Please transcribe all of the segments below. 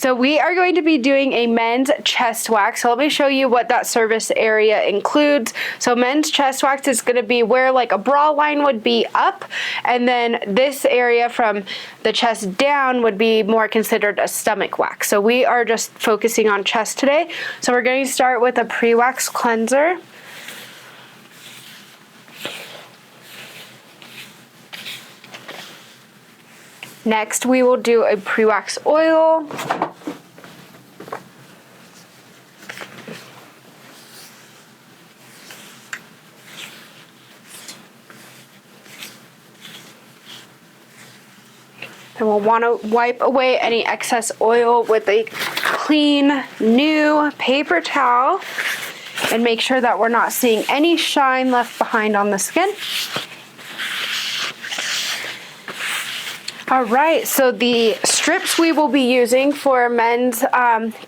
So we are going to be doing a men's chest wax. So let me show you what that service area includes. So men's chest wax is going to be where like a bra line would be up, and then this area from the chest down would be more considered a stomach wax. So we are just focusing on chest today. So we're going to start with a pre-wax cleanser. Next, we will do a pre-wax oil. And we'll want to wipe away any excess oil with a clean, new paper towel and make sure that we're not seeing any shine left behind on the skin. All right, so the strips we will be using for men's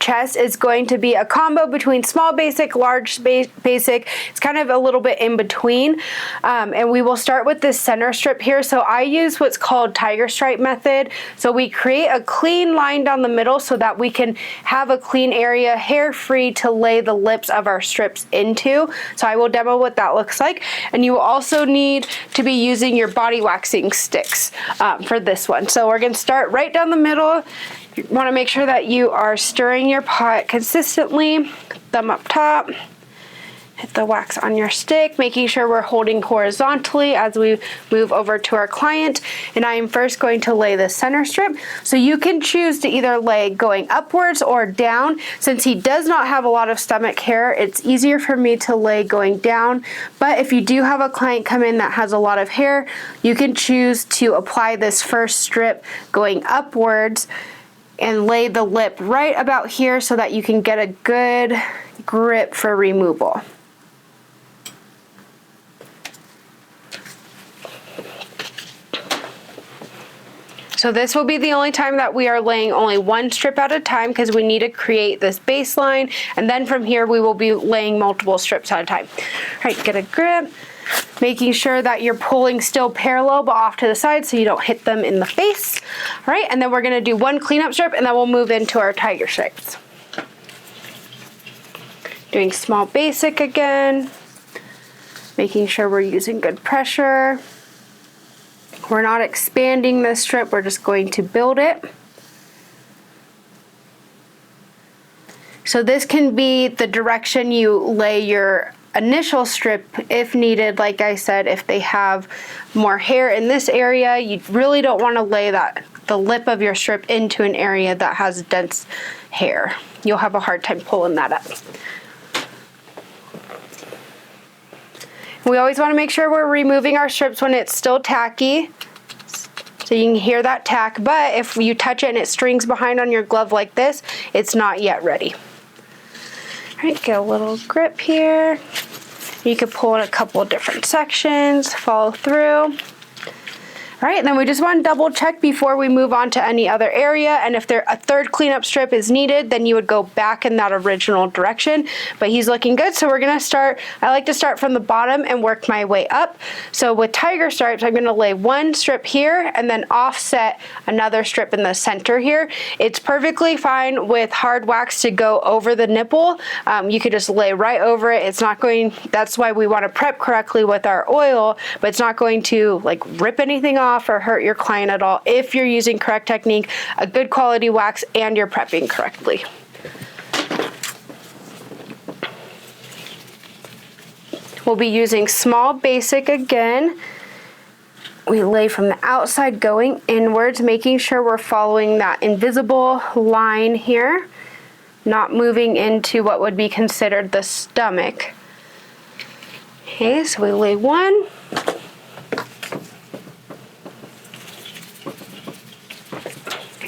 chest is going to be a combo between small basic, large basic. It's kind of a little bit in between. And we will start with this center strip here. So I use what's called tiger stripe method. So we create a clean line down the middle so that we can have a clean area, hair free, to lay the lips of our strips into. So I will demo what that looks like. And you will also need to be using your body waxing sticks for this one. So we're going to start right down the middle. You want to make sure that you are stirring your pot consistently. Thumb up top. Hit the wax on your stick, making sure we're holding horizontally as we move over to our client. And I am first going to lay the center strip. So you can choose to either lay going upwards or down. Since he does not have a lot of stomach hair, it's easier for me to lay going down. But if you do have a client come in that has a lot of hair, you can choose to apply this first strip going upwards and lay the lip right about here so that you can get a good grip for removal. So this will be the only time that we are laying only one strip at a time because we need to create this baseline, and then from here we will be laying multiple strips at a time. All right, get a grip, making sure that you're pulling still parallel but off to the side so you don't hit them in the face. All right, and then we're gonna do one cleanup strip and then we'll move into our tiger stripes. Doing small basic again, making sure we're using good pressure. We're not expanding this strip, we're just going to build it. So this can be the direction you lay your initial strip if needed. Like I said, if they have more hair in this area, you really don't want to lay the lip of your strip into an area that has dense hair. You'll have a hard time pulling that up. We always want to make sure we're removing our strips when it's still tacky, so you can hear that tack, but if you touch it and it strings behind on your glove like this, it's not yet ready. All right, get a little grip here. You could pull in a couple of different sections, follow through. All right, and then we just want to double check before we move on to any other area, and if a third cleanup strip is needed, then you would go back in that original direction. But he's looking good, so we're gonna start. I like to start from the bottom and work my way up. So with tiger stripes, I'm gonna lay one strip here and then offset another strip in the center here. It's perfectly fine with hard wax to go over the nipple. You could just lay right over it. It's not going, that's why we want to prep correctly with our oil, but it's not going to like rip anything off or hurt your client at all if you're using correct technique, a good quality wax, and you're prepping correctly. We'll be using small basic again. We lay from the outside going inwards, making sure we're following that invisible line here, not moving into what would be considered the stomach. Okay, so we lay one.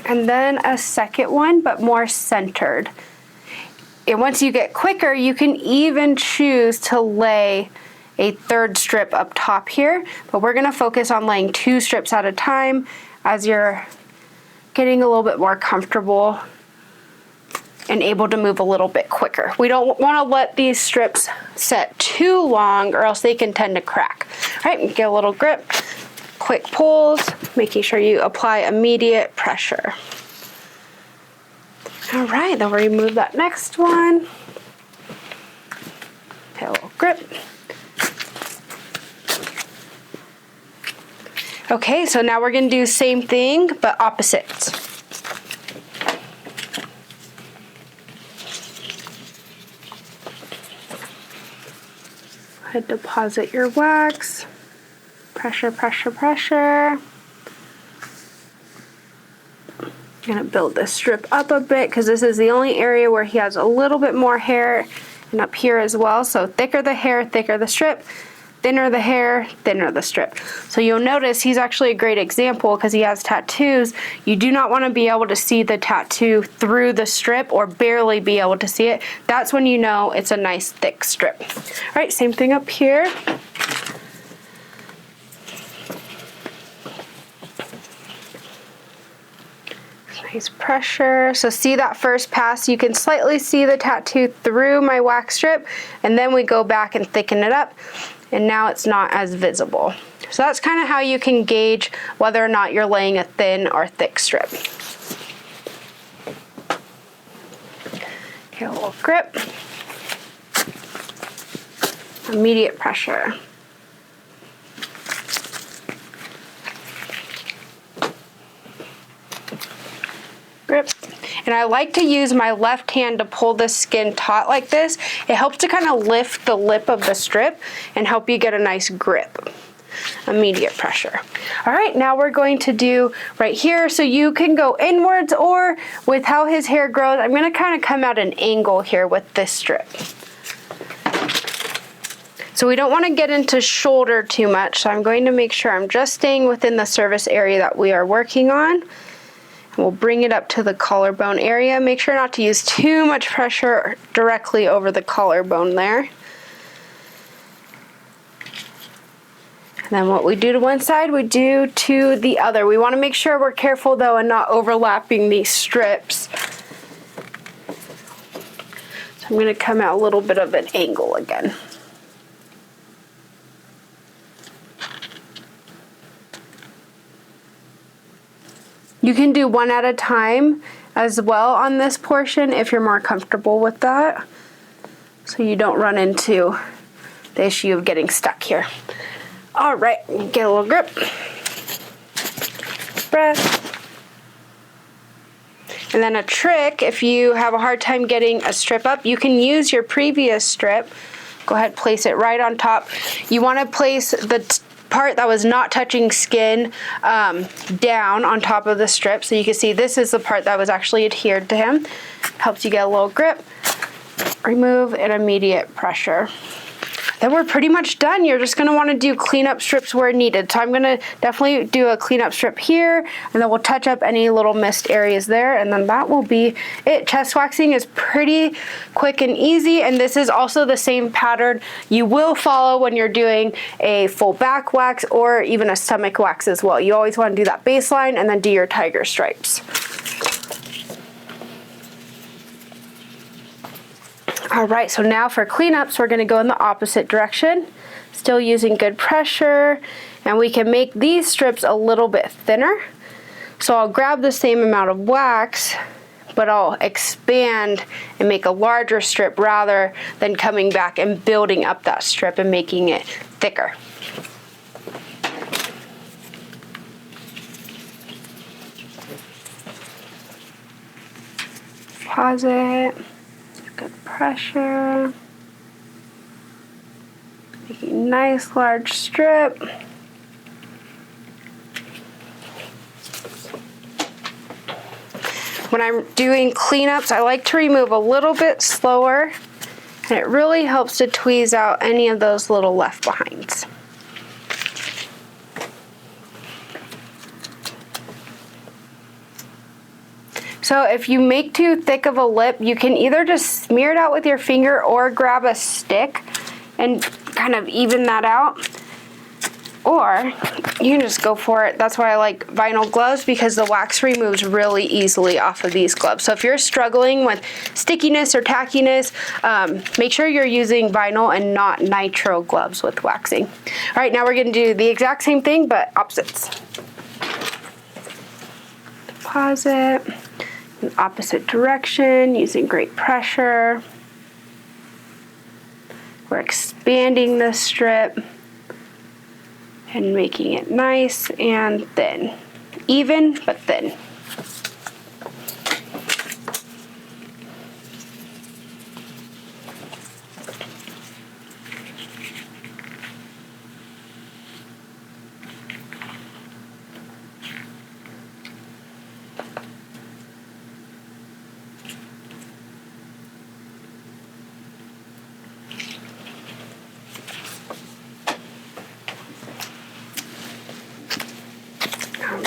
And then a second one, but more centered. And once you get quicker, you can even choose to lay a third strip up top here, but we're gonna focus on laying two strips at a time as you're getting a little bit more comfortable and able to move a little bit quicker. We don't wanna let these strips set too long or else they can tend to crack. All right, get a little grip. Quick pulls, making sure you apply immediate pressure. All right, then we'll remove that next one. Okay, a little grip. Okay, so now we're going to do the same thing, but opposites. Go ahead, deposit your wax. Pressure, pressure, pressure. I'm going to build this strip up a bit because this is the only area where he has a little bit more hair, and up here as well. So thicker the hair, thicker the strip. Thinner the hair, thinner the strip. So you'll notice he's actually a great example because he has tattoos. You do not want to be able to see the tattoo through the strip or barely be able to see it. That's when you know it's a nice thick strip. All right, same thing up here. Nice pressure. So see that first pass, you can slightly see the tattoo through my wax strip, and then we go back and thicken it up, and now it's not as visible. So that's kind of how you can gauge whether or not you're laying a thin or thick strip. Okay, a little grip. Immediate pressure. Grip. And I like to use my left hand to pull the skin taut like this. It helps to kind of lift the lip of the strip and help you get a nice grip. Immediate pressure. All right, now we're going to do right here. So you can go inwards, or with how his hair grows, I'm going to kind of come at an angle here with this strip. So we don't want to get into shoulder too much. So I'm going to make sure I'm just staying within the service area that we are working on. We'll bring it up to the collarbone area. Make sure not to use too much pressure directly over the collarbone there. And then what we do to one side, we do to the other. We want to make sure we're careful though and not overlapping these strips. So I'm going to come out a little bit of an angle again. You can do one at a time as well on this portion if you're more comfortable with that, so you don't run into the issue of getting stuck here. All right, get a little grip. Breath. And then a trick, if you have a hard time getting a strip up, you can use your previous strip. Go ahead, place it right on top. You want to place the part that was not touching skin down on top of the strip, so you can see this is the part that was actually adhered to him. Helps you get a little grip. Remove and immediate pressure. Then we're pretty much done. You're just going to want to do cleanup strips where needed. So I'm going to definitely do a cleanup strip here, and then we'll touch up any little missed areas there, and then that will be it. Chest waxing is pretty quick and easy, and this is also the same pattern you will follow when you're doing a full back wax or even a stomach wax as well. You always want to do that baseline and then do your tiger stripes. All right, so now for cleanups, we're going to go in the opposite direction, still using good pressure, and we can make these strips a little bit thinner. So I'll grab the same amount of wax, but I'll expand and make a larger strip rather than coming back and building up that strip and making it thicker. Pause it. Good pressure. Making a nice large strip. When I'm doing cleanups, I like to remove a little bit slower, and it really helps to tweeze out any of those little left behinds. So if you make too thick of a lip, you can either just smear it out with your finger or grab a stick and kind of even that out. Or you can just go for it. That's why I like vinyl gloves, because the wax removes really easily off of these gloves. So if you're struggling with stickiness or tackiness, make sure you're using vinyl and not nitro gloves with waxing. All right, now we're going to do the exact same thing, but opposites. Deposit. in opposite direction using great pressure. We're expanding the strip and making it nice and thin. Even, but thin.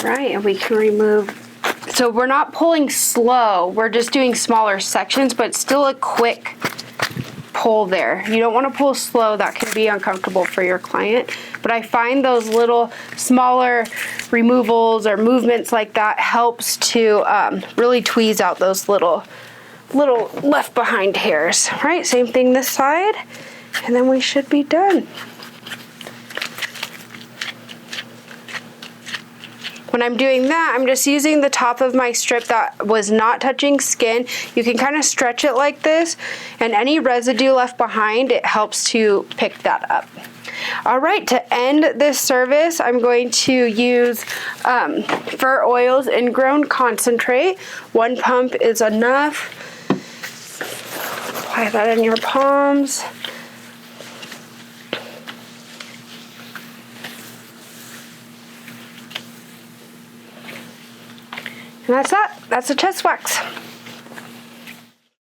Right, and we can remove, so we're not pulling slow, we're just doing smaller sections, but still a quick pull there. You don't want to pull slow, that can be uncomfortable for your client, but I find those little smaller removals or movements like that helps to really tweeze out those little left behind hairs. Right, same thing this side, and then we should be done. When I'm doing that, I'm just using the top of my strip that was not touching skin. You can kind of stretch it like this, and any residue left behind, it helps to pick that up. All right, to end this service, I'm going to use Fur Oils Ingrown Concentrate. 1 pump is enough. Apply that in your palms. And that's that. That's the chest wax.